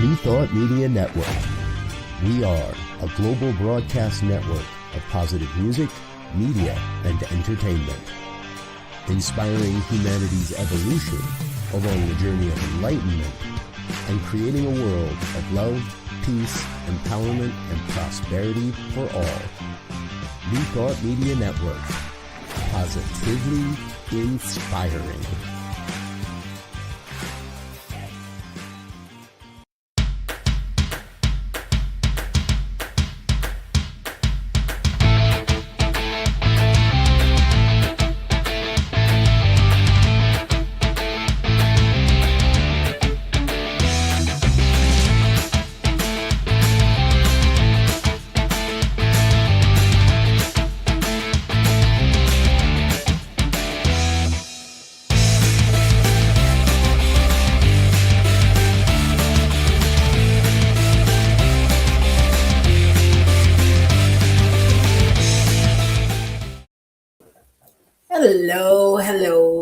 New Thought Media Network. We are a global broadcast network of positive music, media, and entertainment, inspiring humanity's evolution along the journey of enlightenment and creating a world of love, peace, empowerment, and prosperity for all. New Thought Media Network. Positively inspiring.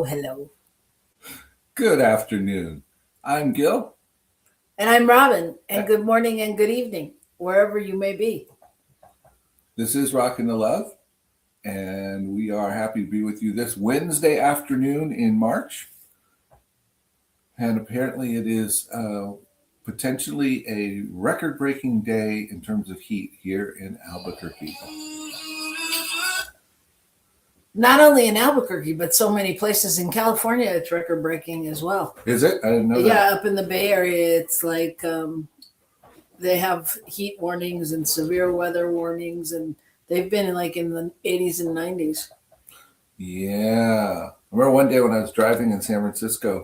Hello. Good afternoon. I'm Gil. And I'm Robyn, and good morning and good evening, wherever you may be. This is Rokin the Love, and we are happy to be with you this Wednesday afternoon in March. And apparently it is potentially a record-breaking day in terms of heat here in Albuquerque. Not only in Albuquerque, but so many places in California, it's record-breaking as well. Is it? I didn't know that. Yeah, up in the Bay Area, it's like they have heat warnings and severe weather warnings, and they've been in the 80s and 90s. Yeah. I remember one day when I was driving in San Francisco,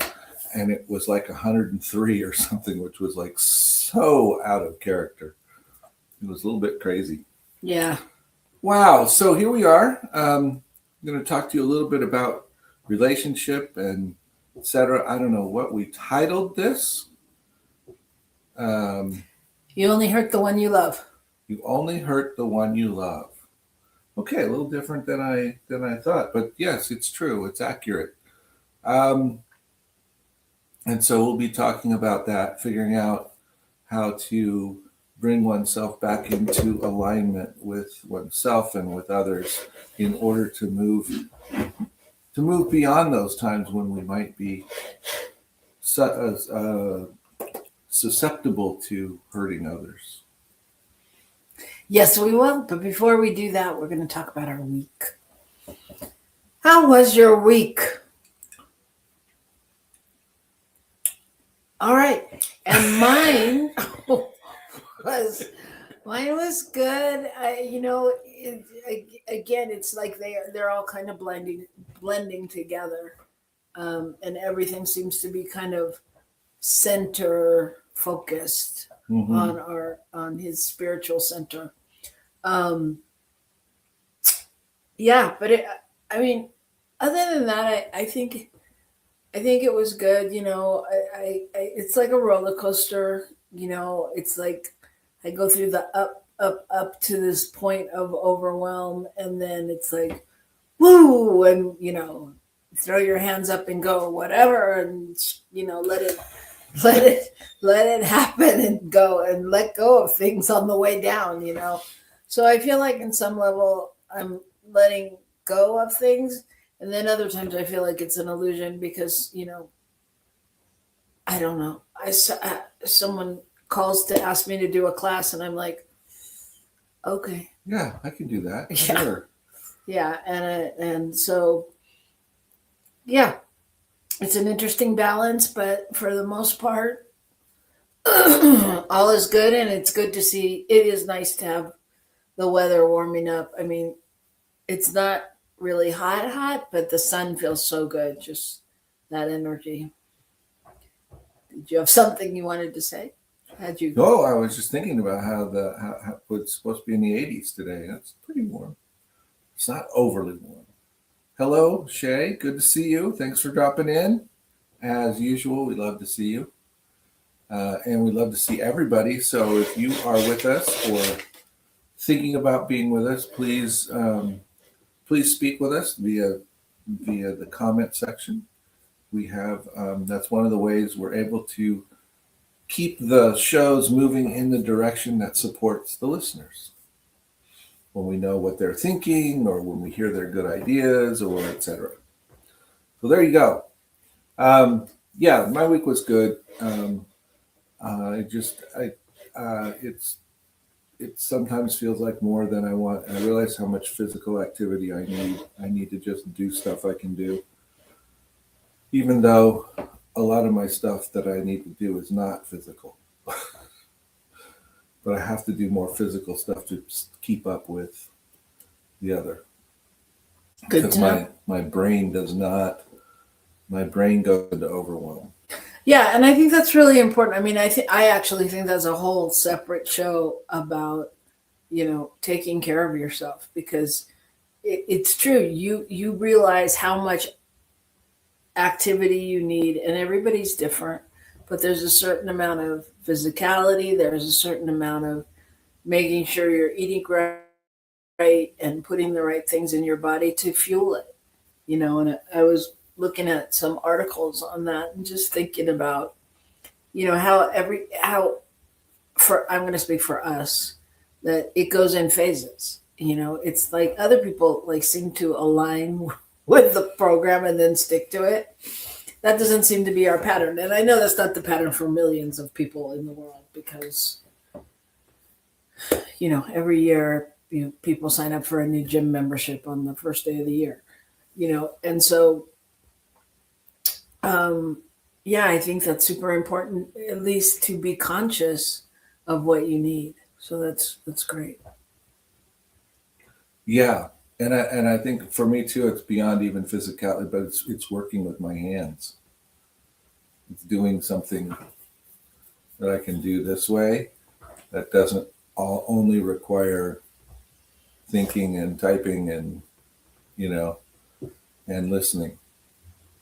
and it was like 103 or something, which was like so out of character. It was a little bit crazy. Yeah. Wow. So here we are. I'm going to talk to you a little bit about relationship and etc. I don't know what we titled this. You only hurt the one you love. You only hurt the one you love. Okay, a little different than I thought, but yes, it's true. It's accurate. And so we'll be talking about that, figuring out how to bring oneself back into alignment with oneself and with others in order to move beyond those times when we might be susceptible to hurting others. Yes, we will. But before we do that, we're going to talk about our week. How was your week? All right. And mine was good. Again, it's like they're all kind of blending together, and everything seems to be kind of center focused on his spiritual center. But other than that, I think it was good. It's like a roller coaster. It's like I go through the up to this point of overwhelm, and then it's like, woo, and throw your hands up and go, whatever, and let it happen and go and let go of things on the way down. So I feel like in some level I'm letting go of things, and then other times I feel like it's an illusion because I don't know. Someone calls to ask me to do a class, and I'm like, okay. Yeah, I can do that. Yeah. Sure. Yeah, and so, yeah, it's an interesting balance, but for the most part, all is good, and it's good to see. It is nice to have the weather warming up. I mean, it's not really hot, but the sun feels so good, just that energy. Did you have something you wanted to say? How'd you? No, I was just thinking about how it's supposed to be in the 80s today. That's pretty warm. It's not overly warm. Hello, Shay. Good to see you. Thanks for dropping in. As usual, we love to see you. And we love to see everybody. So if you are with us or thinking about being with us, please speak with us via the comment section. We have that's one of the ways we're able to keep the shows moving in the direction that supports the listeners. When we know what they're thinking, or when we hear their good ideas, or etc. So there you go. Yeah, my week was good. It sometimes feels like more than I want. I realize how much physical activity I need. I need to just do stuff I can do, even though a lot of my stuff that I need to do is not physical. But I have to do more physical stuff to keep up with the other. Good Because to know. my brain does not. My brain goes into overwhelm. Yeah, and I think that's really important. I mean, I actually think that's a whole separate show about, taking care of yourself, because it's true. You realize how much activity you need, and everybody's different, but there's a certain amount of physicality, there's a certain amount of making sure you're eating right and putting the right things in your body to fuel it. And I was looking at some articles on that and just thinking about, I'm going to speak for us, that it goes in phases. It's like other people like seem to align with the program and then stick to it. That doesn't seem to be our pattern. And I know that's not the pattern for millions of people in the world, because, every year people sign up for a new gym membership on the first day of the year, and so, yeah, I think that's super important, at least to be conscious of what you need. So that's great. Yeah, and I think for me too, it's beyond even physicality, but it's working with my hands. It's doing something that I can do this way that doesn't only require thinking and typing and and listening.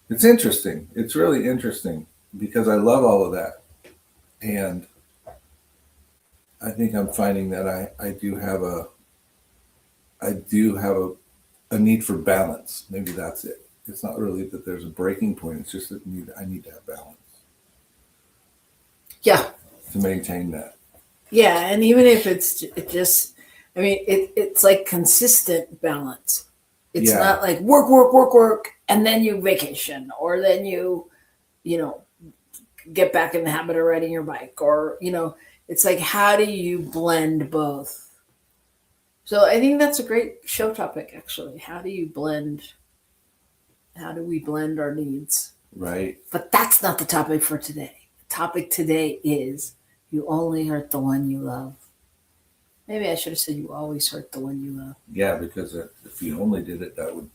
It's interesting. It's really interesting because I love all of that, and I think I'm finding that I do have a need for balance. Maybe that's it. It's not really that there's a breaking point. It's just that I need to have balance. Yeah. To maintain that. Yeah, and even if it's it's like consistent balance. It's not like work, and then you vacation, or then you get back in the habit of riding your bike, or it's like, how do you blend both? So I think that's a great show topic, actually. How do we blend our needs? Right. But that's not the topic for today. The topic today is you only hurt the one you love. Maybe I should have said you always hurt the one you love. Yeah, because if you only did it, that would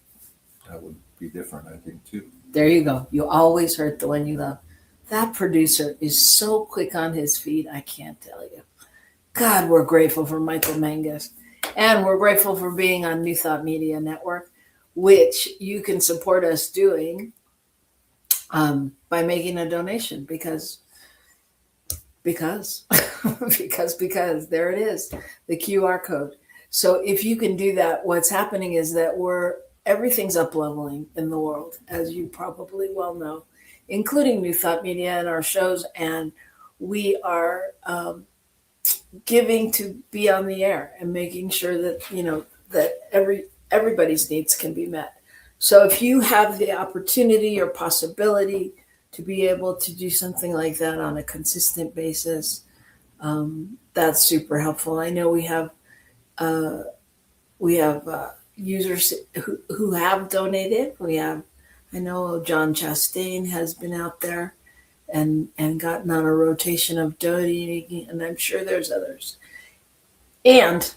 be different, I think, too. There you go. You always hurt the one you love. That producer is so quick on his feet, I can't tell you. God, we're grateful for Michael Mangus. And we're grateful for being on New Thought Media Network, which you can support us doing by making a donation, because there it is, the QR code. So if you can do that, what's happening is that everything's up leveling in the world, as you probably well know, including New Thought Media and our shows. And we are giving to be on the air and making sure that, that everybody's needs can be met. So if you have the opportunity or possibility to be able to do something like that on a consistent basis, that's super helpful. I know we have users who have donated. I know John Chastain has been out there and gotten on a rotation of donating, and I'm sure there's others. And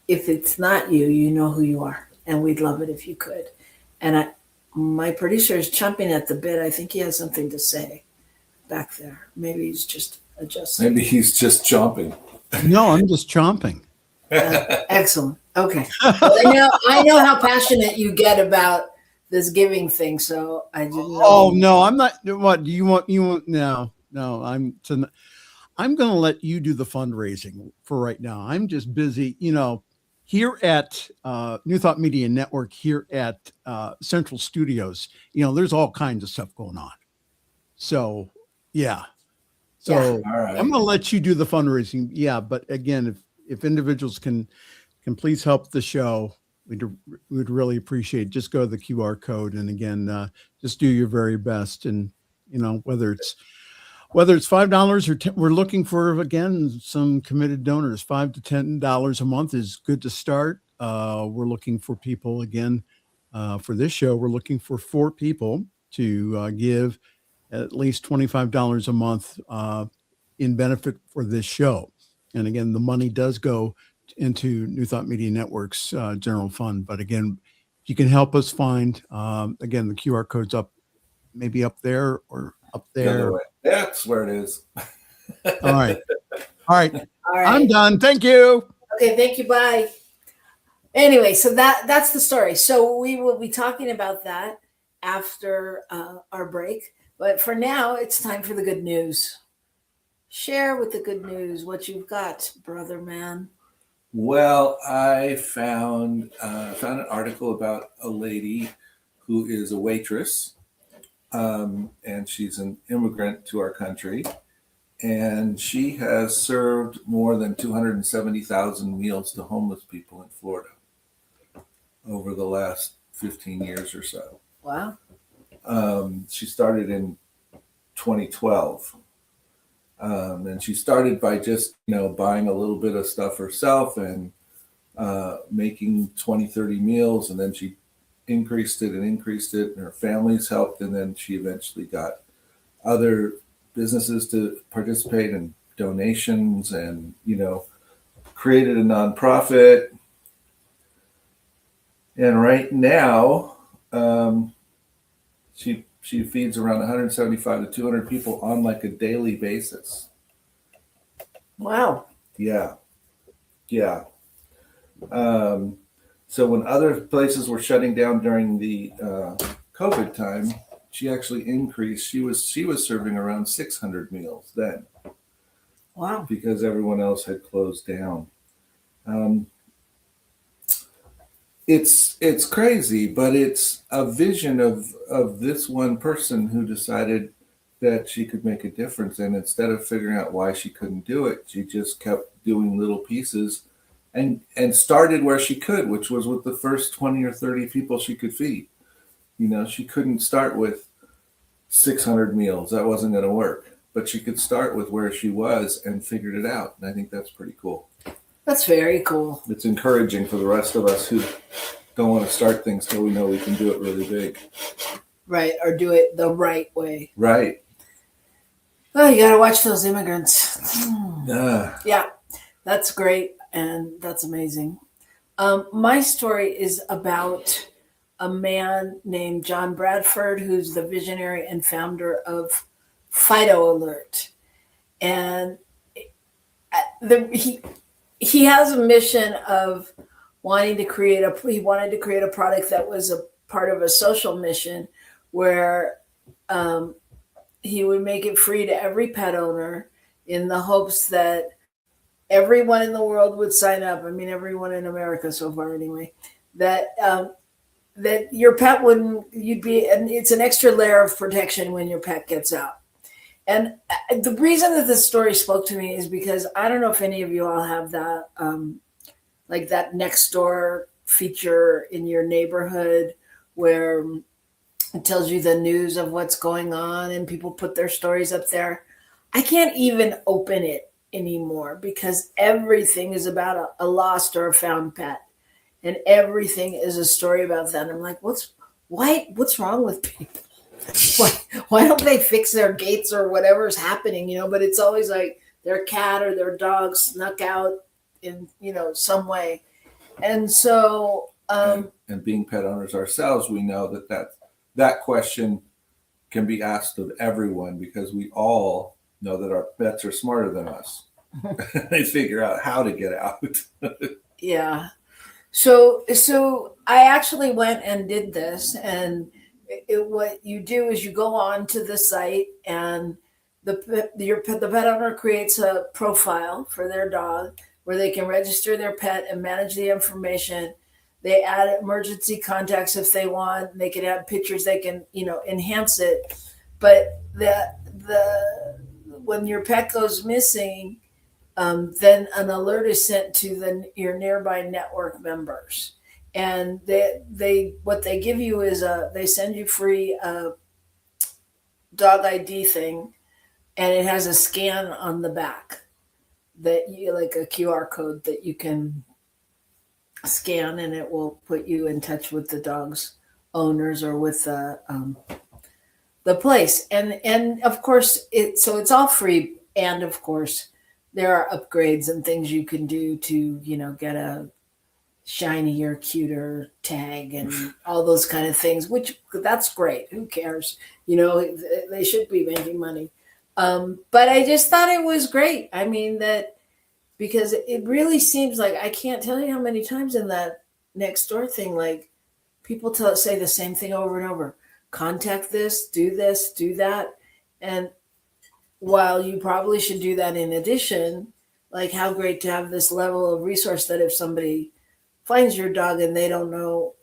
if it's not you, you know who you are, and we'd love it if you could. And my producer is chomping at the bit. I think he has something to say back there. Maybe he's just adjusting. Maybe he's just chomping. No, I'm just chomping. Excellent. Okay. Well, I know how passionate you get about this giving thing, so I didn't know. Oh no, I'm not. What do you want? No. I'm going to let you do the fundraising for right now. I'm just busy, here at New Thought Media Network, here at Central Studios. There's all kinds of stuff going on. So, yeah. So All right. I'm going to let you do the fundraising. Yeah. But again, if individuals can please help the show, we'd really appreciate it. Just go to the QR code. And again, just do your very best. And, whether it's $5 or 10, we're looking for, again, some committed donors. $5 to $10 a month is good to start. We're looking for people again, for this show. We're looking for 4 people to give at least $25 a month in benefit for this show. And again, the money does go into New Thought Media Network's general fund. But again, you can help us find, again, the QR code's maybe up there or up there. That's where it is. All right. I'm done. Thank you. Okay, thank you. Bye. Anyway, so that's the story. So we will be talking about that after our break. But for now, it's time for the good news. Share with the good news what you've got, brother man. Well, I found an article about a lady who is a waitress, and she's an immigrant to our country, and she has served more than 270,000 meals to homeless people in Florida over the last 15 years or so. Wow. She started in 2012. And she started by just, buying a little bit of stuff herself and making 20, 30 meals. And then she increased it. And her family's helped. And then she eventually got other businesses to participate in donations and, created a nonprofit. And right now, she feeds around 175 to 200 people on like a daily basis. Wow. Yeah. So when other places were shutting down during the COVID time, she actually increased. She was serving around 600 meals then. Wow. Because everyone else had closed down. It's crazy, but it's a vision of this one person who decided that she could make a difference. And instead of figuring out why she couldn't do it, she just kept doing little pieces and started where she could, which was with the first 20 or 30 people she could feed. She couldn't start with 600 meals. That wasn't going to work. But she could start with where she was and figured it out. And I think that's pretty cool. That's very cool. It's encouraging for the rest of us who don't want to start things till we know we can do it really big. Right, or do it the right way. Right. Oh, you got to watch those immigrants. Yeah, that's great, and that's amazing. My story is about a man named John Bradford, who's the visionary and founder of Phyto Alert. And he has a mission of wanted to create a product that was a part of a social mission where he would make it free to every pet owner in the hopes that everyone in the world would sign up. I mean, everyone in America so far anyway, that your pet and it's an extra layer of protection when your pet gets out. And the reason that this story spoke to me is because I don't know if any of you all have that, like that next door feature in your neighborhood where it tells you the news of what's going on and people put their stories up there. I can't even open it anymore because everything is about a lost or a found pet. And everything is a story about that. And I'm like, what's wrong with people? Why don't they fix their gates or whatever's happening, but it's always like their cat or their dog snuck out in, some way. And so, and being pet owners ourselves, we know that question can be asked of everyone because we all know that our pets are smarter than us. They figure out how to get out. Yeah. So I actually went and did this, and what you do is you go on to the site, and the pet owner creates a profile for their dog where they can register their pet and manage the information. They add emergency contacts if they want. They can add pictures. They can enhance it. But when your pet goes missing, then an alert is sent to your nearby network members, and they what they give you is they send you free dog ID thing, and it has a scan on the back that you like a QR code that you can scan, and it will put you in touch with the dog's owners or with the place. And of course it's all free, and of course there are upgrades and things you can do to get a shinier, cuter tag and all those kind of things, which that's great. Who cares? They should be making money. But I just thought it was great. I mean, that because it really seems like, I can't tell you how many times in that next door thing, like people say the same thing over and over. Contact this, do that. And while you probably should do that in addition, like how great to have this level of resource that if somebody finds your dog and they don't know,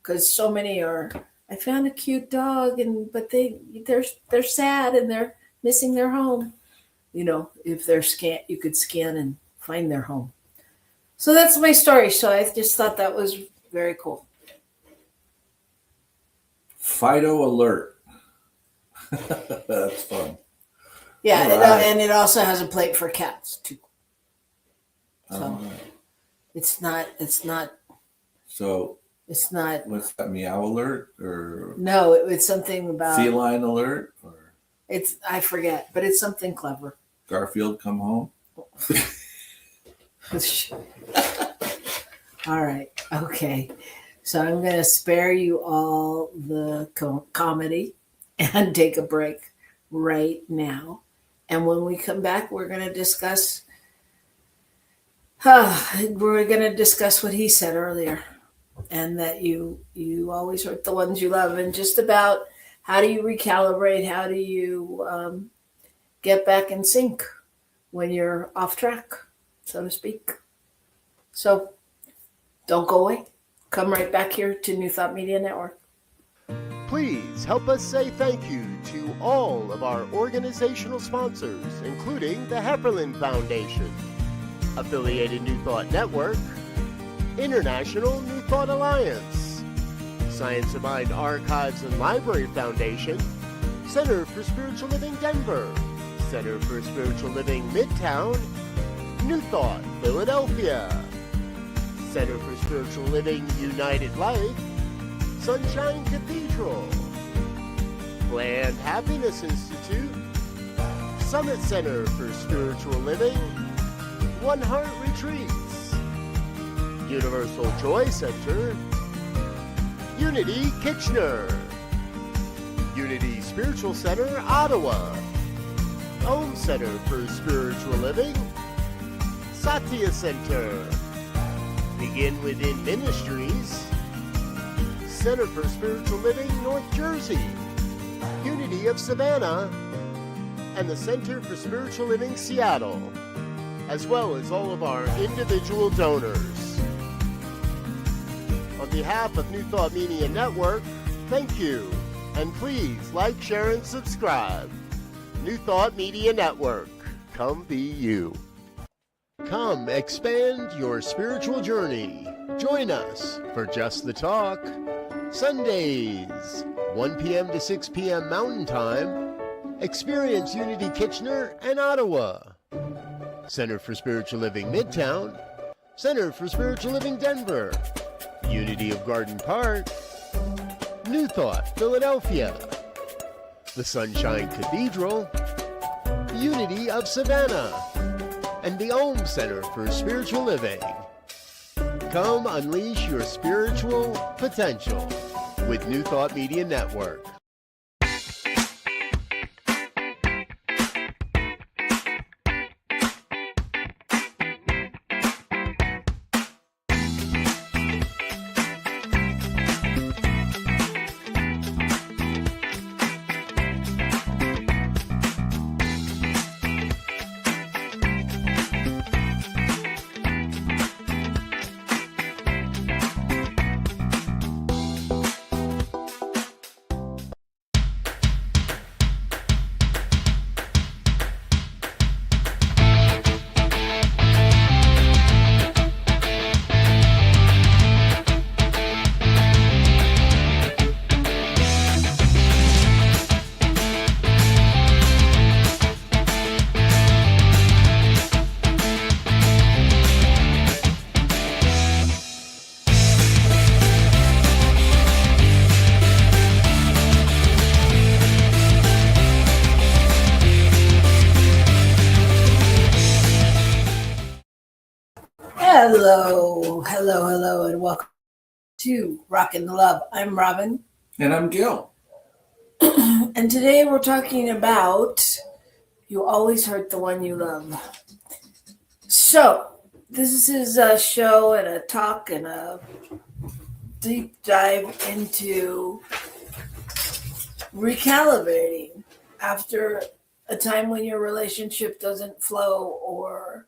because so many are, I found a cute dog but they're sad and they're missing their home. If they're you could scan and find their home. So that's my story. So I just thought that was very cool. Fido alert. That's fun. Yeah, Right. And it also has a plate for cats too. So Right. it's not. So It's not. what's that, meow alert or No, it's something about. feline alert or I forget, but it's something clever. Garfield come home? All right. Okay. So I'm going to spare you all the comedy and take a break right now. And when we come back, we're going to discuss. We're going to discuss what he said earlier, and that you always hurt the ones you love, and just about how do you recalibrate, how do you get back in sync when you're off track, so to speak. So don't go away. Come right back here to New Thought Media Network. Please help us say thank you to all of our organizational sponsors, including the Hepperlin Foundation, Affiliated New Thought Network, International New Thought Alliance, Science of Mind Archives and Library Foundation, Center for Spiritual Living Denver, Center for Spiritual Living Midtown, New Thought Philadelphia, Center for Spiritual Living United Life, Sunshine Cathedral, Planned Happiness Institute, Summit Center for Spiritual Living, One Heart Retreats, Universal Joy Center, Unity Kitchener, Unity Spiritual Center Ottawa, Om Center for Spiritual Living, Satya Center, Begin Within Ministries, Center for Spiritual Living North Jersey, Unity of Savannah, and the Center for Spiritual Living Seattle, as well as all of our individual donors. On behalf of New Thought Media Network, thank you, and please like, share, and subscribe. New Thought Media Network, come be you. Come expand your spiritual journey. Join us for Just the Talk, Sundays, 1 p.m. to 6 p.m. Mountain Time. Experience Unity Kitchener and Ottawa. Center for Spiritual Living Midtown, Center for Spiritual Living Denver, Unity of Garden Park, New Thought Philadelphia, the Sunshine Cathedral, Unity of Savannah, and the Om Center for Spiritual Living. Come unleash your spiritual potential with New Thought Media Network. Hello, and welcome to Rokin the Love. I'm Robyn, And I'm Gil. and today we're talking about you always hurt the one you love. So, this is a show and a talk and a deep dive into recalibrating after a time when your relationship doesn't flow, or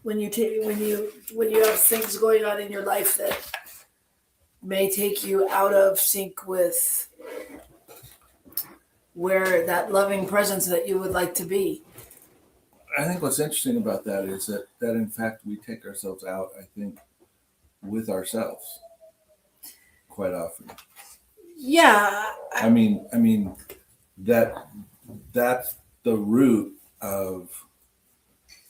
when you have things going on in your life that may take you out of sync with where that loving presence that you would like to be. I think what's interesting about that is that in fact we take ourselves out, I think, with ourselves quite often. Yeah. I mean that's the root of,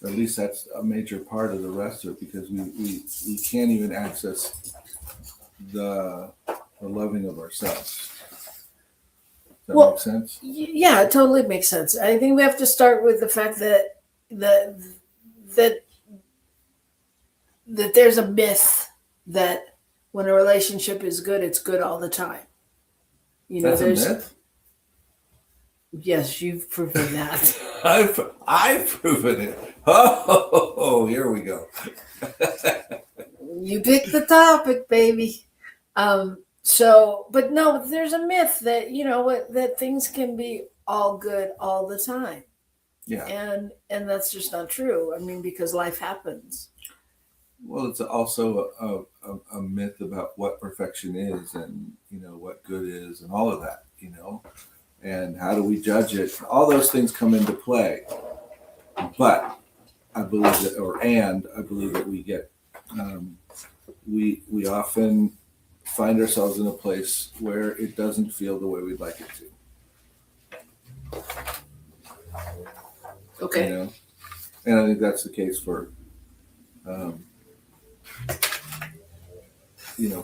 or at least that's a major part of the rest of it, because we can't even access the loving of ourselves. Does that make sense? Yeah, it totally makes sense. I think we have to start with the fact that that there's a myth that when a relationship is good, it's good all the time. That's a myth? Yes, you've proven that. I've proven it. Oh, here we go. You picked the topic, baby. But no, there's a myth that that things can be all good all the time. Yeah. And that's just not true. I mean, because life happens. Well, it's also a myth about what perfection is, and what good is, and all of that, and how do we judge it? All those things come into play. But I believe that we get we often find ourselves in a place where it doesn't feel the way we'd like it to. Okay. And I think that's the case for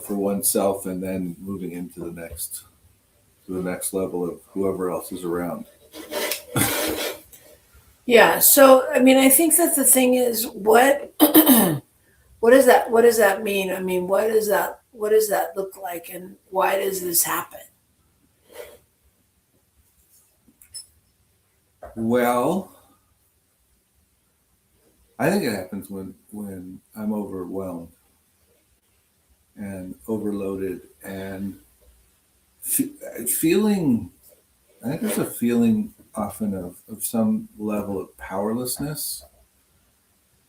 for oneself, and then moving into the next level of whoever else is around. Yeah. So, I mean, I think that the thing is, what does that mean? I mean, what does that look like, and why does this happen? Well, I think it happens when I'm overwhelmed and overloaded and feeling. I think there's a feeling often of some level of powerlessness,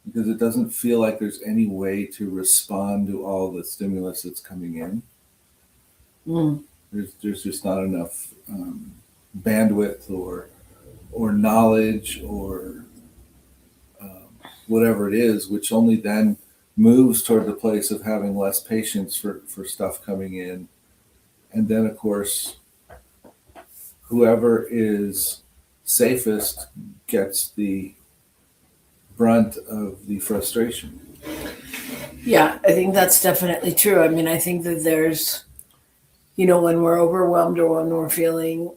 because it doesn't feel like there's any way to respond to all the stimulus that's coming in. There's just not enough bandwidth or knowledge or whatever it is, which only then moves toward the place of having less patience for stuff coming in. And then, of course, whoever is safest gets the brunt of the frustration. Yeah, I think that's definitely true. I mean, I think that there's, when we're overwhelmed or when we're feeling,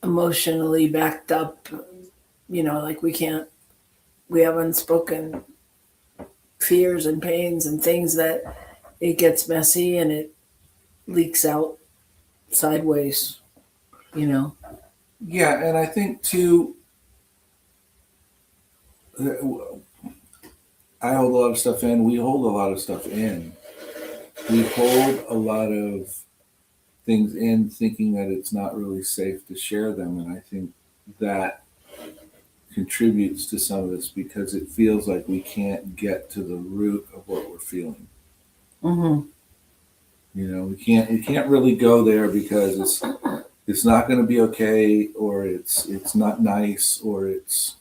emotionally backed up, like we have unspoken fears and pains and things, that it gets messy and it leaks out sideways, Yeah, and I think too, I hold a lot of stuff in. We hold a lot of stuff in. We hold a lot of things in, thinking that it's not really safe to share them. And I think that contributes to some of this, because it feels like we can't get to the root of what we're feeling. Mm-hmm. We can't really go there, because it's not going to be okay, or it's not nice, or it's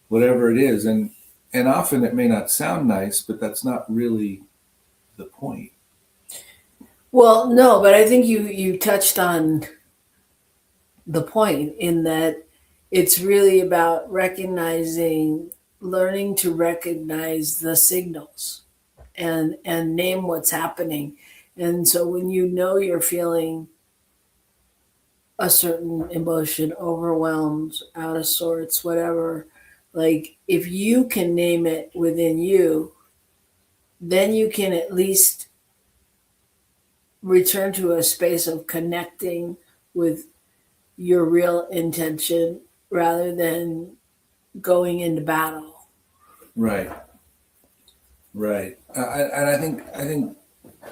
whatever it is. And often it may not sound nice, but that's not really the point. Well, no, but I think you touched on the point, in that it's really about learning to recognize the signals and name what's happening. And so when you're feeling a certain emotion, overwhelmed, out of sorts, whatever, like if you can name it within you, then you can at least return to a space of connecting with your real intention rather than going into battle. Right. Right. And I think,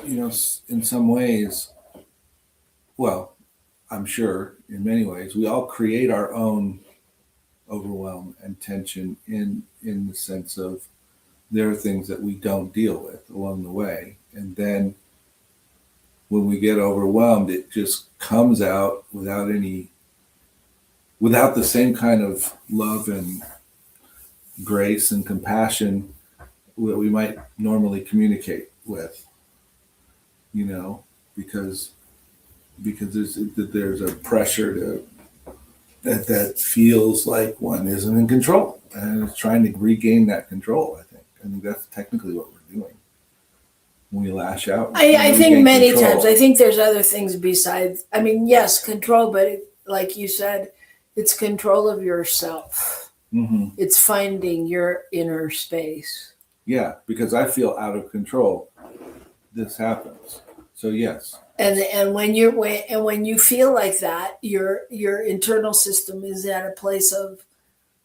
in some ways, well, I'm sure in many ways, we all create our own overwhelm and tension in the sense of there are things that we don't deal with along the way. And then when we get overwhelmed, it just comes out without the same kind of love and grace and compassion that we might normally communicate with, because there's a pressure that feels like one isn't in control and is trying to regain that control. I think that's technically what we're doing when we lash out. I think regain many control. times, I think there's other things besides, I mean, yes, control, but like you said, it's control of yourself. Mhm. It's finding your inner space. Yeah, because I feel out of control. This happens. So yes. And when you feel like that, your internal system is at a place of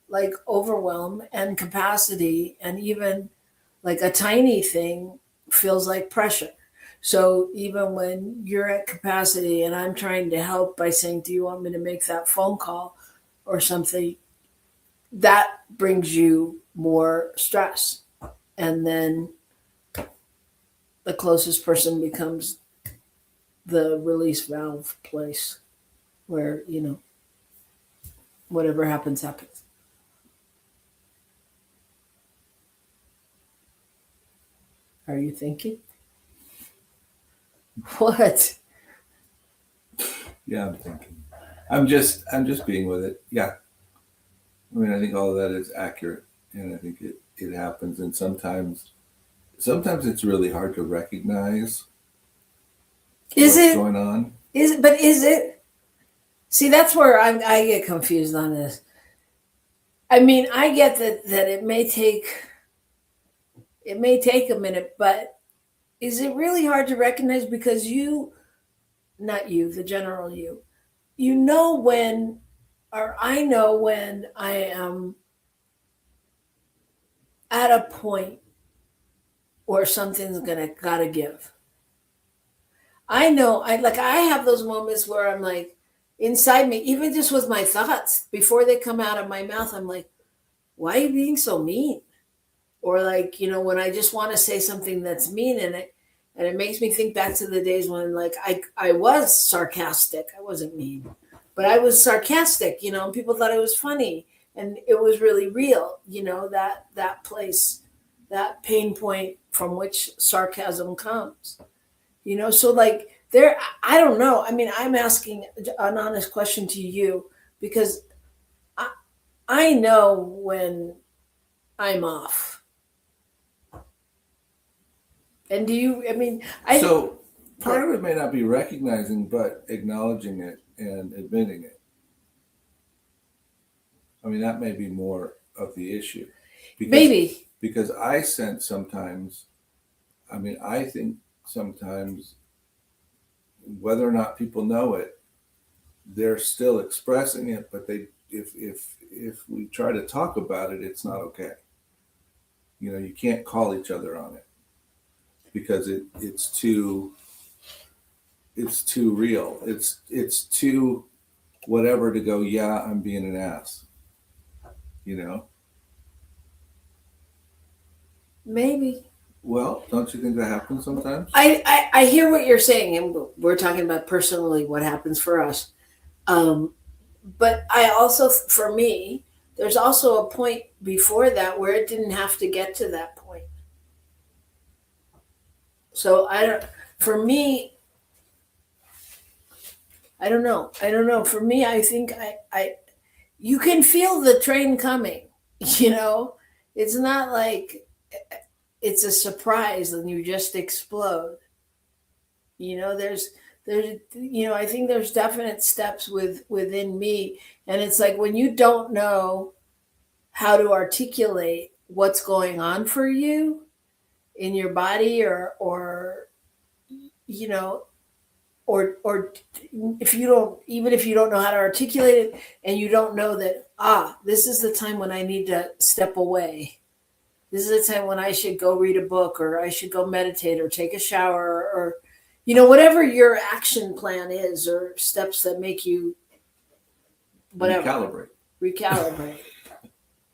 like overwhelm and capacity, and even like a tiny thing feels like pressure. So even when you're at capacity and I'm trying to help by saying, do you want me to make that phone call or something, that brings you more stress. And then the closest person becomes the release valve place where, whatever happens, happens. Are you thinking? What? Yeah, I'm thinking. I'm just being with it. Yeah. I mean, I think all of that is accurate, and I think it happens. And sometimes it's really hard to recognize Is what's it? going on. But is it? See, that's where I get confused on this. I mean, I get that it may take a minute, but is it really hard to recognize because not you, the general you know when, or I know when I am at a point where something's gotta give. I know I have those moments where I'm like inside me, even just with my thoughts, before they come out of my mouth, I'm like, why are you being so mean? Or like, when I just want to say something that's mean, and it makes me think back to the days when like I was sarcastic. I wasn't mean, but I was sarcastic, and people thought it was funny, and it was really real, that place, that pain point from which sarcasm comes. So like there, I don't know. I mean, I'm asking an honest question to you because I know when I'm off. And do you, I mean, So part of it may not be recognizing, but acknowledging it and admitting it. I mean, that may be more of the issue. Maybe. Because I sense sometimes, I think sometimes whether or not people know it, they're still expressing it, but if we try to talk about it, it's not okay. You can't call each other on it because it's too real. It's too whatever to go, yeah, I'm being an ass. Maybe. Well, don't you think that happens sometimes? I hear what you're saying, and we're talking about personally what happens for us. But I also, for me, there's also a point before that where it didn't have to get to that point. So for me, I don't know. For me, I think you can feel the train coming, it's not like it's a surprise and you just explode. There's I think there's definite steps within me, and it's like when you don't know how to articulate what's going on for you in your body, or you know, or if you don't, even if you don't know how to articulate it, and you don't know that, this is the time when I need to step away. This is the time when I should go read a book, or I should go meditate, or take a shower, or whatever your action plan is, or steps that make you whatever recalibrate.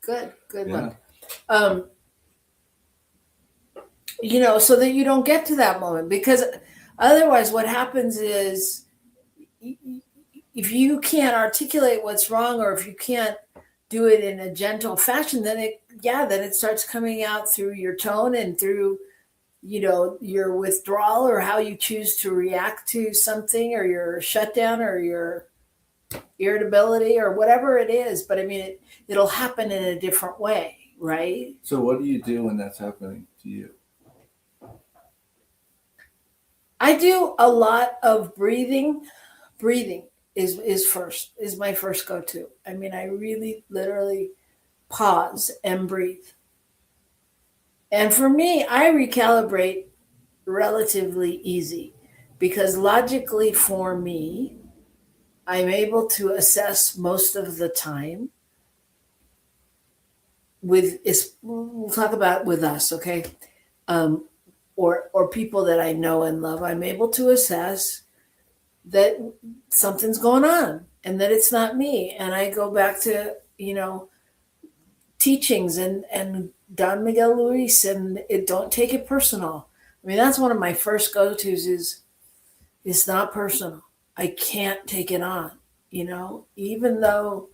Good Yeah. one. So that you don't get to that moment, because otherwise what happens is, if you can't articulate what's wrong, or if you can't do it in a gentle fashion, then it starts coming out through your tone, and through your withdrawal, or how you choose to react to something, or your shutdown, or your irritability, or whatever it is. But I mean, it'll happen in a different way, right? So what do you do when that's happening to you? I do a lot of breathing. Breathing is my first go-to. I mean, I really literally pause and breathe. And for me, I recalibrate relatively easy, because logically for me, I'm able to assess most of the time we'll talk about with us, okay? Or people that I know and love, I'm able to assess that something's going on, and that it's not me. And I go back to, teachings and Don Miguel Luis, and don't take it personal. I mean, that's one of my first go-tos is, it's not personal. I can't take it on, even though,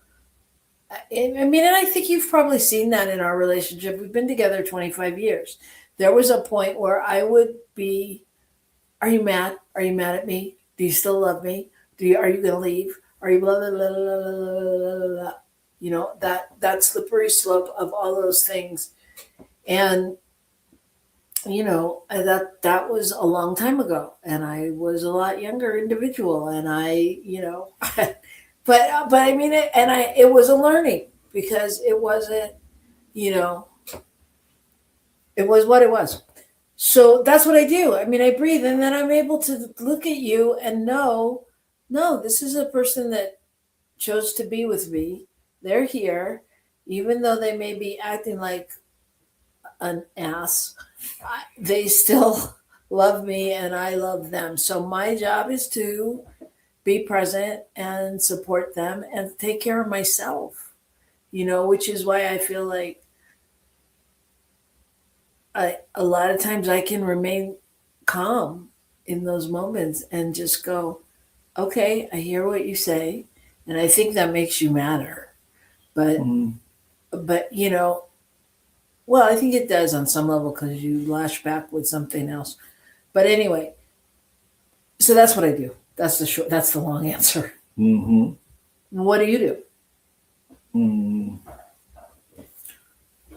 and I think you've probably seen that in our relationship. We've been together 25 years. There was a point where I would be, are you mad? Are you mad at me? Do you still love me? Are you going to leave? Are you blah, blah, blah, blah, blah, blah, blah. That slippery slope of all those things. And, that was a long time ago, and I was a lot younger individual, and I, but I mean, it was a learning, because it wasn't, it was what it was. So that's what I do. I mean, I breathe, and then I'm able to look at you and know, no, this is a person that chose to be with me. They're here, even though they may be acting like an ass. They still love me, and I love them. So my job is to be present and support them and take care of myself, which is why I feel like a lot of times I can remain calm in those moments and just go, okay, I hear what you say, and I think that makes you madder. But, well, I think it does on some level, because you lash back with something else. But anyway, so that's what I do. That's the long answer. Mm-hmm. What do you do?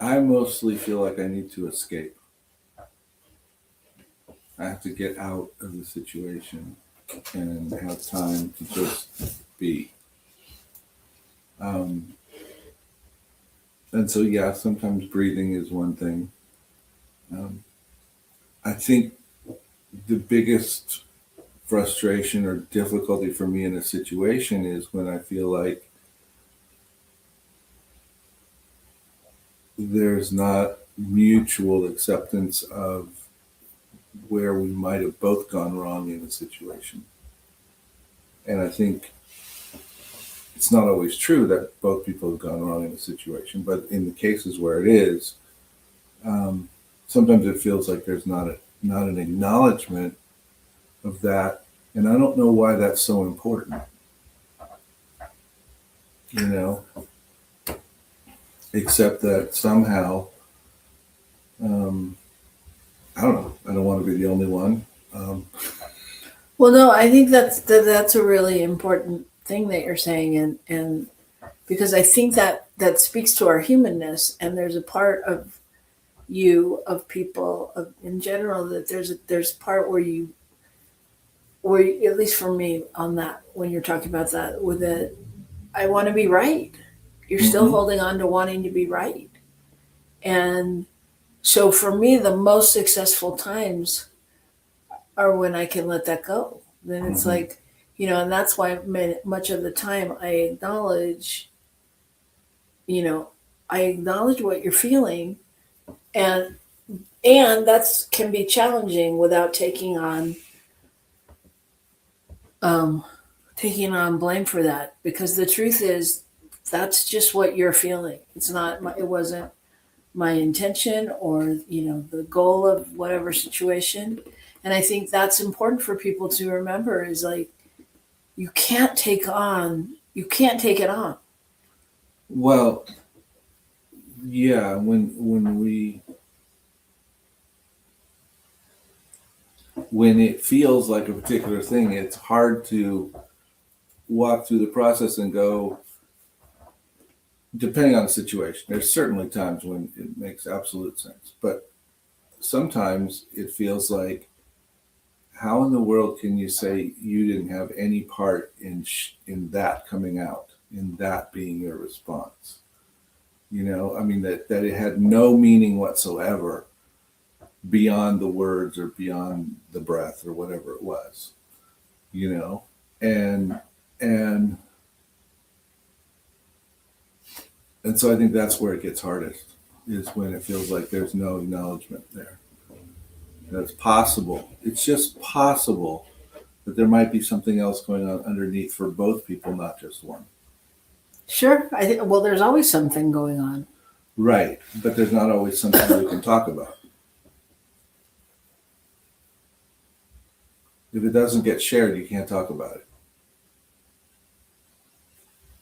I mostly feel like I need to escape. I have to get out of the situation and have time to just be. And so, yeah, sometimes breathing is one thing. I think the biggest frustration or difficulty for me in a situation is when I feel like there's not mutual acceptance of where we might have both gone wrong in a situation. And I think it's not always true that both people have gone wrong in a situation, but in the cases where it is, sometimes it feels like there's not an acknowledgement of that. And I don't know why that's so important, except that somehow, I don't know, I don't want to be the only one. Well, no, I think that's a really important thing that you're saying, and because I think that speaks to our humanness, and there's a part of you, of people, in general, that there's a part where you, at least for me on that, when you're talking about that, with it, I want to be right, You're still Mhm. holding on to wanting to be right. And so for me, the most successful times are when I can let that go. Then it's Mhm. like, and that's why much of the time you know, I acknowledge what you're feeling, and that's can be challenging without um, taking on blame for that, because the truth is that's just what you're feeling. It wasn't my intention or the goal of whatever situation. And I think that's important for people to remember is like you can't take it on. Well, yeah, when it feels like a particular thing, it's hard to walk through the process and go, depending on the situation. There's certainly times when it makes absolute sense, but sometimes it feels like, how in the world can you say you didn't have any part in that coming out, in that being your response? I mean, that it had no meaning whatsoever beyond the words or beyond the breath or whatever it was, you know? And, and, and so I think that's where it gets hardest, is when it feels like there's no acknowledgement there. That's possible. It's just possible that there might be something else going on underneath for both people, not just one. Sure. Well, there's always something going on. Right. But there's not always something we can talk about. If it doesn't get shared, you can't talk about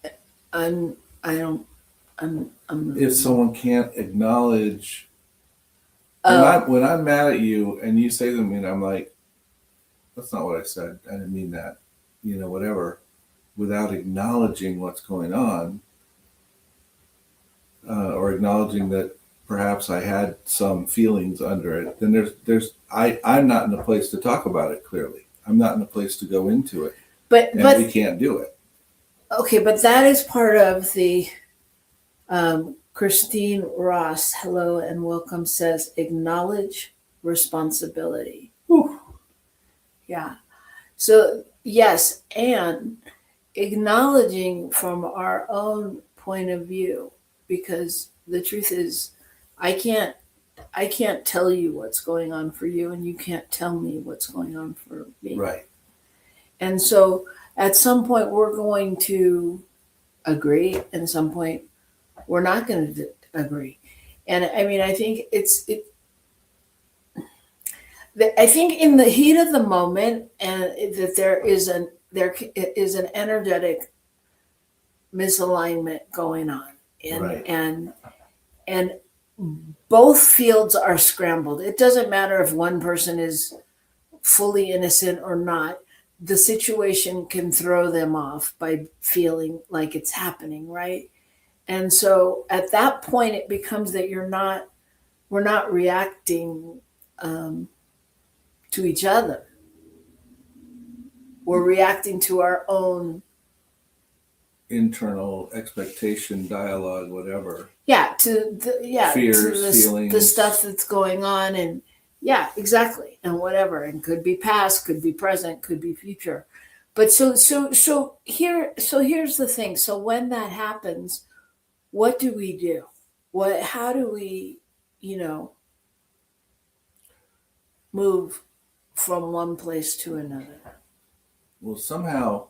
it. I'm If someone can't acknowledge, Oh, when I'm mad at you and you say to me, and I'm like, that's not what I said. I didn't mean that, whatever, without acknowledging what's going on, or acknowledging that perhaps I had some feelings under it, then I'm not in a place to talk about it clearly. I'm not in a place to go into it, but and we can't do it. okay, but that is part of the Christine Ross, hello and welcome, says acknowledge responsibility. Whew. Yeah. So yes, and acknowledging from our own point of view, because the truth is I can't tell you what's going on for you, and you can't tell me what's going on for me. Right. And so at some point we're going to agree, and at some point we're not going to agree. And I mean, I think I think in the heat of the moment, and that there is an energetic misalignment going on, and Right. and both fields are scrambled. It doesn't matter if one person is fully innocent or not. The situation can throw them off by feeling like it's happening, right? And so at that point, it becomes that we're not reacting to each other. We're reacting to our own, Internal expectation, dialogue, whatever. fears, Fears, the feelings. stuff that's going on, and yeah, exactly, and whatever, and could be past, could be present, could be future. But here's the thing. So when that happens, what do we do? How do we, you know, move from one place to another? Well, somehow,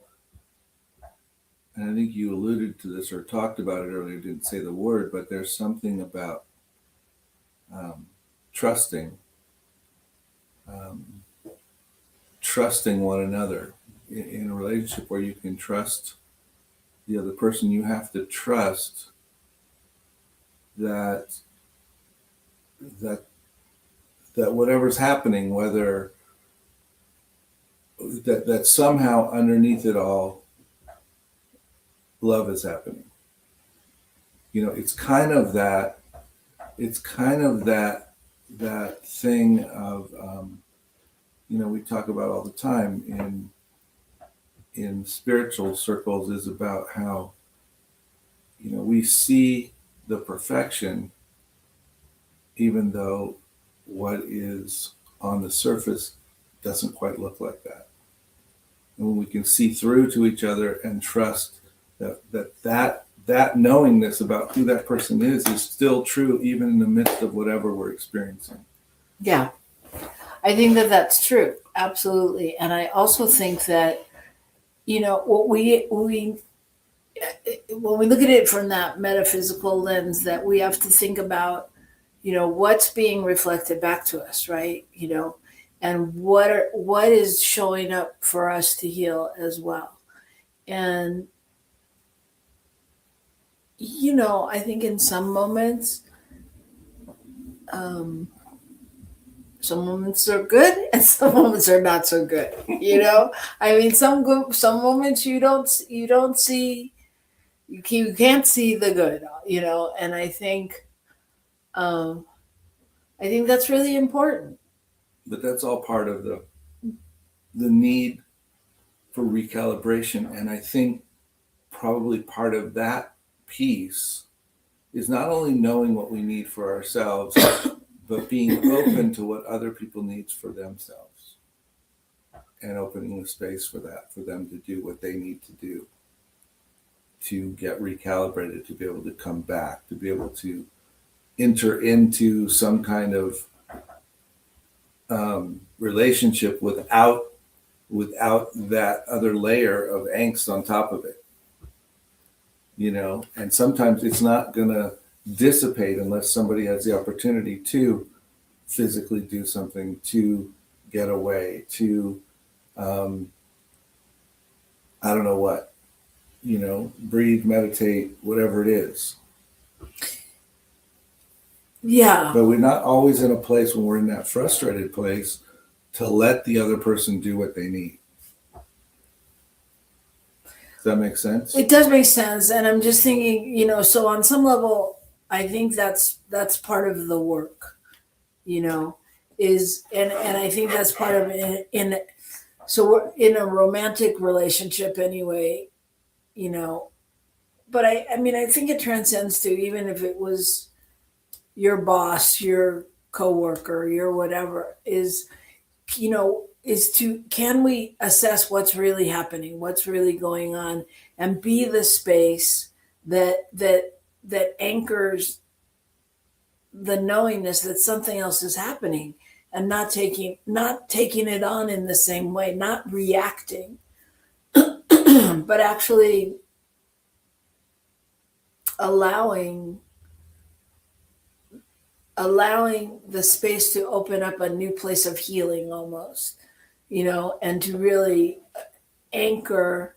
and I think you alluded to this or talked about it earlier, didn't say the word, but there's something about trusting, um, trusting one another in a relationship where you can trust the other person. You have to trust that that that whatever's happening, whether that somehow underneath it all, love is happening. It's kind of that. It's kind of that thing of we talk about all the time in spiritual circles, is about how we see the perfection, even though what is on the surface doesn't quite look like that. And when we can see through to each other and trust that knowingness about who that person is still true, even in the midst of whatever we're experiencing. Yeah, I think that that's true. Absolutely. And I also think that, what we when we look at it from that metaphysical lens, that we have to think about, what's being reflected back to us, right? And what is showing up for us to heal as well. And, I think in some moments are good and some moments are not so good. I mean, some moments you don't see, you can't see the good, and I think that's really important. But that's all part of the need for recalibration. And I think probably part of that piece is not only knowing what we need for ourselves, but being open to what other people need for themselves, and opening the space for that, for them to do what they need to do to get recalibrated, to be able to come back, to be able to enter into some kind of relationship without that other layer of angst on top of it. And sometimes it's not going to dissipate unless somebody has the opportunity to physically do something, to get away, to I don't know what, breathe, meditate, whatever it is. Yeah. But we're not always in a place when we're in that frustrated place to let the other person do what they need. Does that make sense? It does make sense. And I'm just thinking, so on some level, I think that's part of the work, is, and I think that's part of it so we're in a romantic relationship anyway, but I think it transcends to, even if it was your boss, your coworker, your whatever, is can we assess what's really happening, what's really going on, and be the space that anchors the knowingness that something else is happening, and not taking it on in the same way, not reacting, but actually allowing the space to open up a new place of healing almost, and to really anchor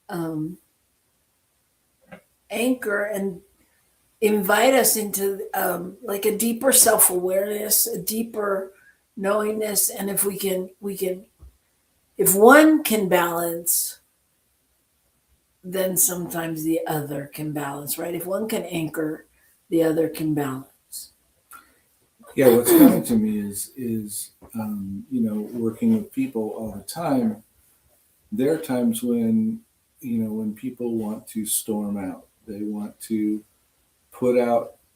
and invite us into like a deeper self-awareness, a deeper knowingness. And if if one can balance, then sometimes the other can balance, right? If one can anchor, the other can balance. Yeah, what's coming to me is working with people all the time. There are times when people want to storm out. They want to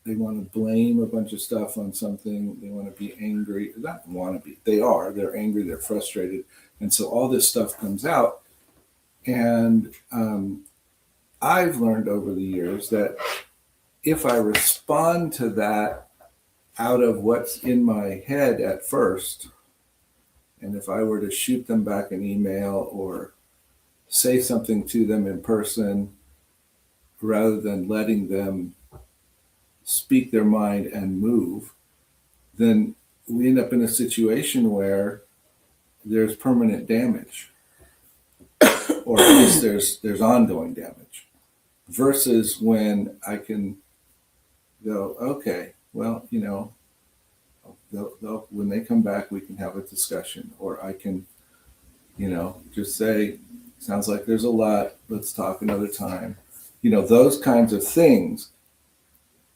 they want to blame a bunch of stuff on something. They want to be angry. Not want to be. They're angry. They're frustrated. And so all this stuff comes out. And I've learned over the years that if I respond to that out of what's in my head at first, and if I were to shoot them back an email or say something to them in person, rather than letting them speak their mind and move, then we end up in a situation where there's permanent damage, or at least there's ongoing damage, versus when I can go, okay, well, when they come back, we can have a discussion, or I can, just say, sounds like there's a lot, let's talk another time, those kinds of things.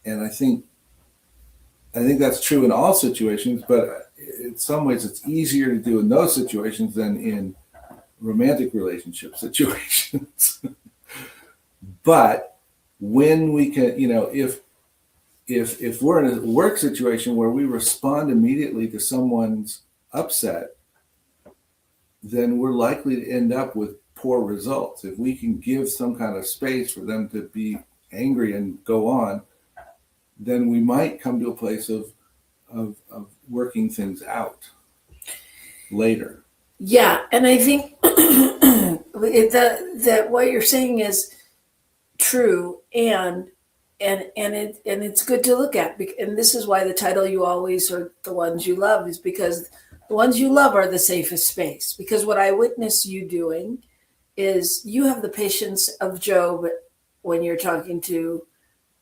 And I think that's true in all situations, but in some ways it's easier to do in those situations than in romantic relationship situations. But when we can, if we're in a work situation where we respond immediately to someone's upset, then we're likely to end up with poor results. If we can give some kind of space for them to be angry and go on, then we might come to a place of working things out later. Yeah, and I think that what you're saying is true, and it's good to look at. And this is why the title "You Always Are the Ones You Love" is because the ones you love are the safest space. Because what I witness you doing is you have the patience of Job when you're talking to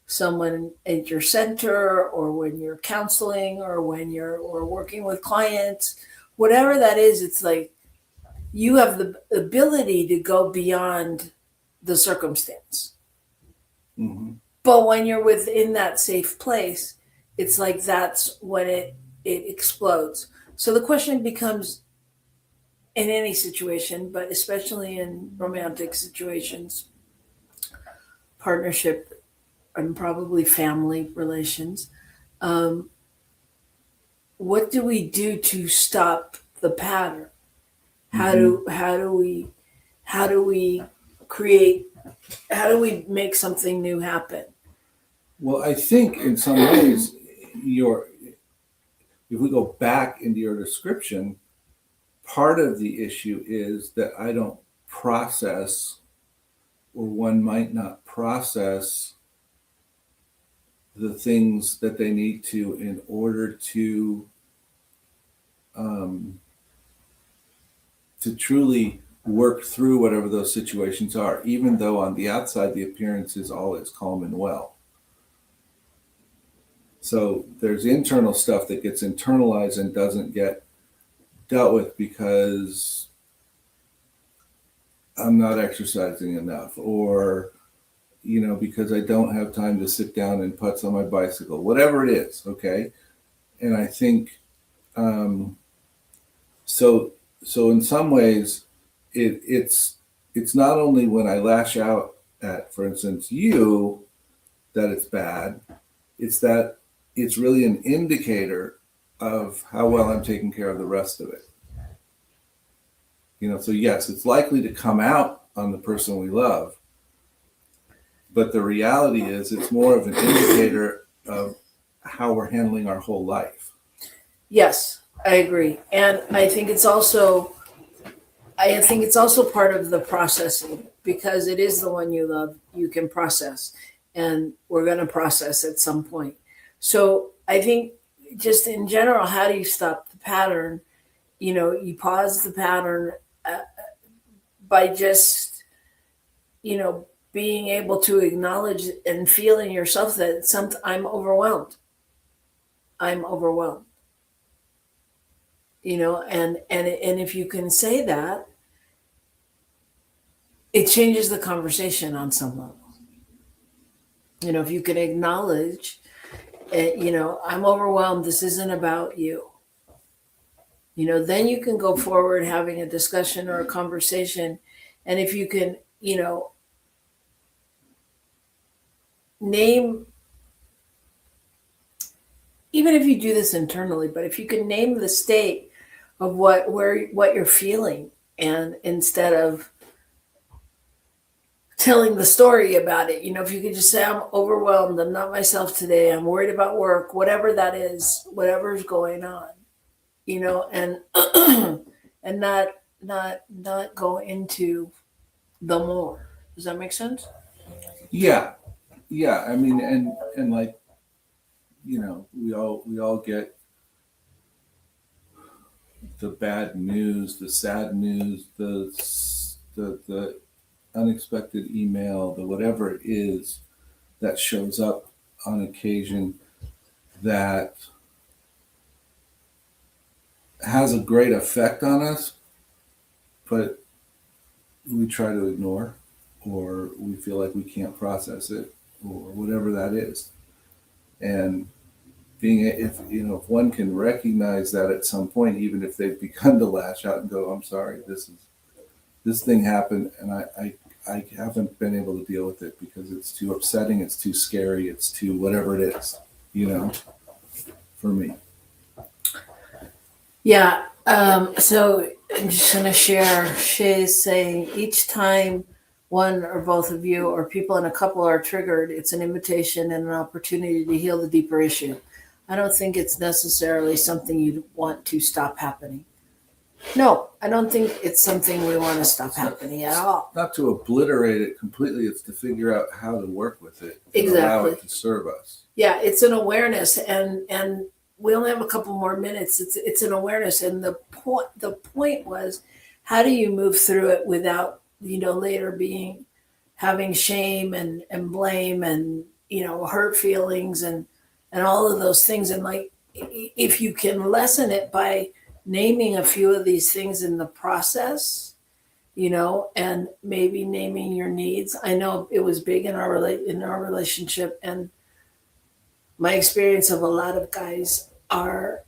someone at your center, or when you're counseling, or when you're working with clients, whatever that is. It's like you have the ability to go beyond the circumstance. Mm-hmm. But when you're within that safe place, it's like that's when it explodes. So the question becomes, in any situation, but especially in romantic situations, partnership, and probably family relations, what do we do to stop the pattern? How do we make something new happen? Well, I think in some ways, if we go back into your description, part of the issue is that I don't process, or one might not process, the things that they need to in order to truly work through whatever those situations are, even though on the outside the appearance is all is calm and well. So there's internal stuff that gets internalized and doesn't get dealt with because I'm not exercising enough, or because I don't have time to sit down and putz on my bicycle, whatever it is. Okay. And I think, so in some ways it's not only when I lash out at, for instance, you, that it's bad. It's that it's really an indicator of how well I'm taking care of the rest of it. So yes, it's likely to come out on the person we love, but the reality is it's more of an indicator of how we're handling our whole life. Yes, I agree. And I think it's also part of the processing, because it is the one you love, you can process, and we're going to process at some point. So I think just in general, how do you stop the pattern? You pause the pattern by just, being able to acknowledge and feel in yourself that I'm overwhelmed. And if you can say that, it changes the conversation on some level. If you can acknowledge, I'm overwhelmed, this isn't about you. Then you can go forward having a discussion or a conversation. And if you can, name, even if you do this internally, but if you can name the state of what you're feeling, and instead of telling the story about it, if you could just say, I'm overwhelmed, I'm not myself today, I'm worried about work, whatever that is, whatever's going on, and and not go into the more. Does that make sense? Yeah. I mean, and like, we all get the bad news, the sad news, the unexpected email, the whatever it is that shows up on occasion that has a great effect on us, but we try to ignore, or we feel like we can't process it, or whatever that is. And if one can recognize that at some point, even if they've begun to lash out and go, I'm sorry, this thing happened, and I haven't been able to deal with it because it's too upsetting, it's too scary, it's too whatever it is, for me. Yeah. So I'm just going to share. Shay's saying each time one or both of you or people in a couple are triggered, it's an invitation and an opportunity to heal the deeper issue. I don't think it's necessarily something you'd want to stop happening. No, I don't think it's something we want to stop happening at all. Not to obliterate it completely, it's to figure out how to work with it and Exactly. allow it to serve us. Yeah, it's an awareness, and we only have a couple more minutes. It's an awareness, and the point was, how do you move through it without later having shame and blame and hurt feelings and all of those things. And like, if you can lessen it by naming a few of these things in the process, and maybe naming your needs. I know it was big in our relationship, and my experience of a lot of guys are,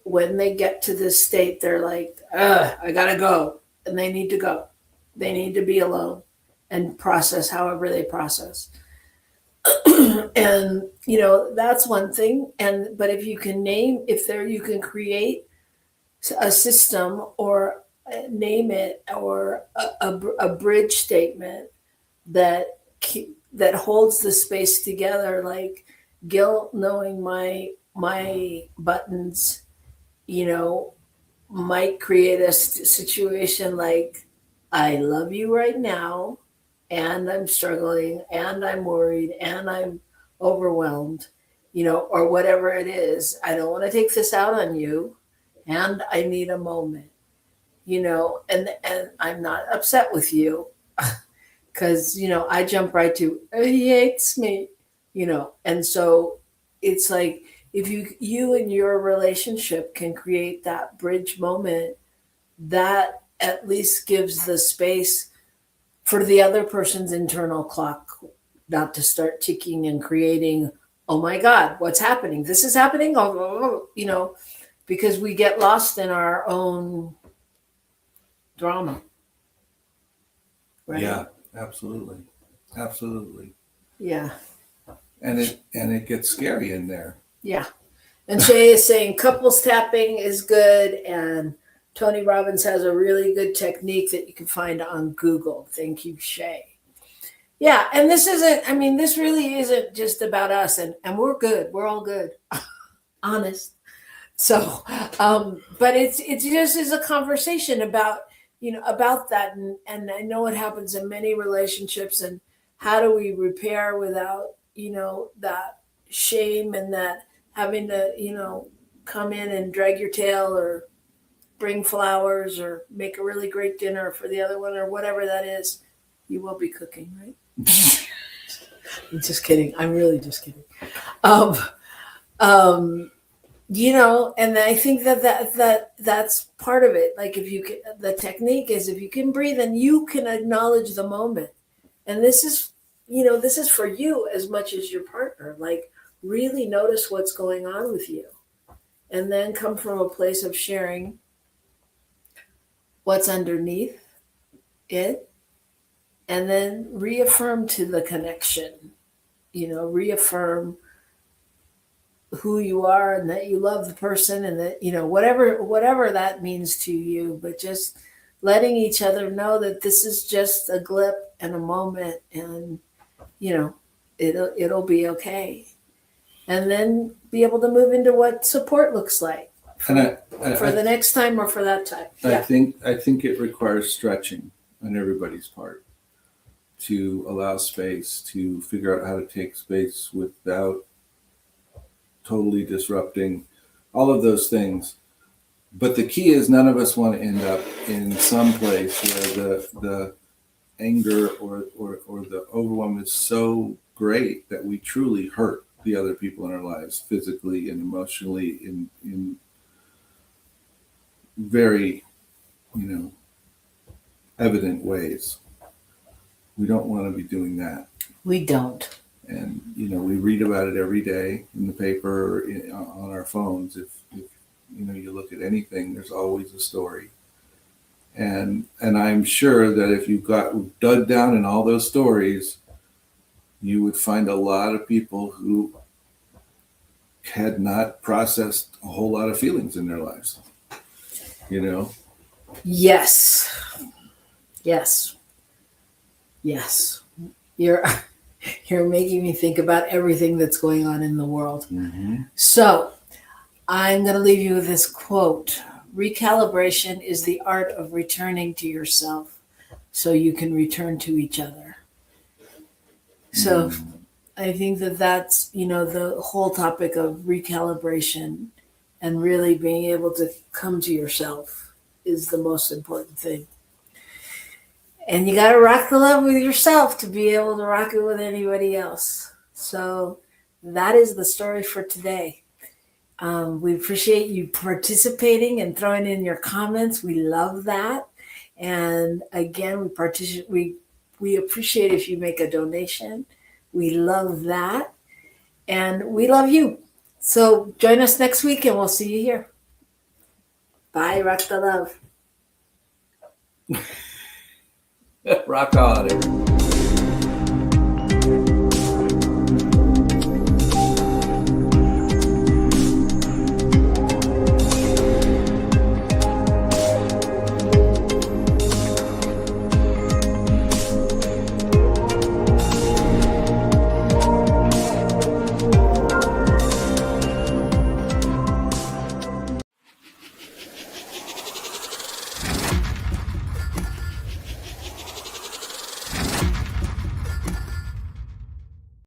when they get to this state, they're like, I gotta go, and they need to go. They need to be alone and process however they process. And that's one thing. But if you can you can create a system or name it, or a bridge statement that holds the space together, like Gil knowing my buttons, might create a situation like, I love you right now, and I'm struggling, and I'm worried, and I'm overwhelmed, or whatever it is. I don't want to take this out on you, and I need a moment, and I'm not upset with you because, I jump right to, he hates me, and so it's like, if you and your relationship can create that bridge moment, that at least gives the space for the other person's internal clock not to start ticking and creating, oh my God, what's happening? This is happening, because we get lost in our own drama. Right? Yeah, absolutely. Absolutely. Yeah. And it gets scary in there. Yeah. And Shay is saying couples tapping is good, and Tony Robbins has a really good technique that you can find on Google. Thank you, Shay. Yeah, and this really isn't just about us, and we're good. We're all good. Honest. So, but it just is a conversation about, about that. And I know it happens in many relationships, and how do we repair without, that shame and that having to, come in and drag your tail or bring flowers or make a really great dinner for the other one or whatever that is. You will be cooking, right? I'm just kidding. I'm really just kidding. And I think that's part of it. Like, the technique is, if you can breathe and you can acknowledge the moment, and this is for you as much as your partner, like, really notice what's going on with you, and then come from a place of sharing what's underneath it, and then reaffirm to the connection, reaffirm who you are and that you love the person, and that, whatever that means to you, but just letting each other know that this is just a blip and a moment, and, it'll be okay. And then be able to move into what support looks like for the next time or for that time. I think it requires stretching on everybody's part to allow space, to figure out how to take space without totally disrupting all of those things. But the key is, none of us want to end up in some place where the anger or the overwhelm is so great that we truly hurt the other people in our lives, physically and emotionally, in very, evident ways. We don't want to be doing that. We don't. And, we read about it every day in the paper or on our phones. If you look at anything, there's always a story. And I'm sure that if you got dug down in all those stories, you would find a lot of people who had not processed a whole lot of feelings in their lives. You know? Yes. Yes. Yes. You're making me think about everything that's going on in the world. Mm-hmm. So I'm going to leave you with this quote. Recalibration is the art of returning to yourself so you can return to each other. So I think that that's, the whole topic of recalibration and really being able to come to yourself is the most important thing. And you got to rock the love with yourself to be able to rock it with anybody else. So that is the story for today. We appreciate you participating and throwing in your comments. We love that. And again, we appreciate if you make a donation. We love that. And we love you. So join us next week and we'll see you here. Bye. Rock the love. Rock on, everyone.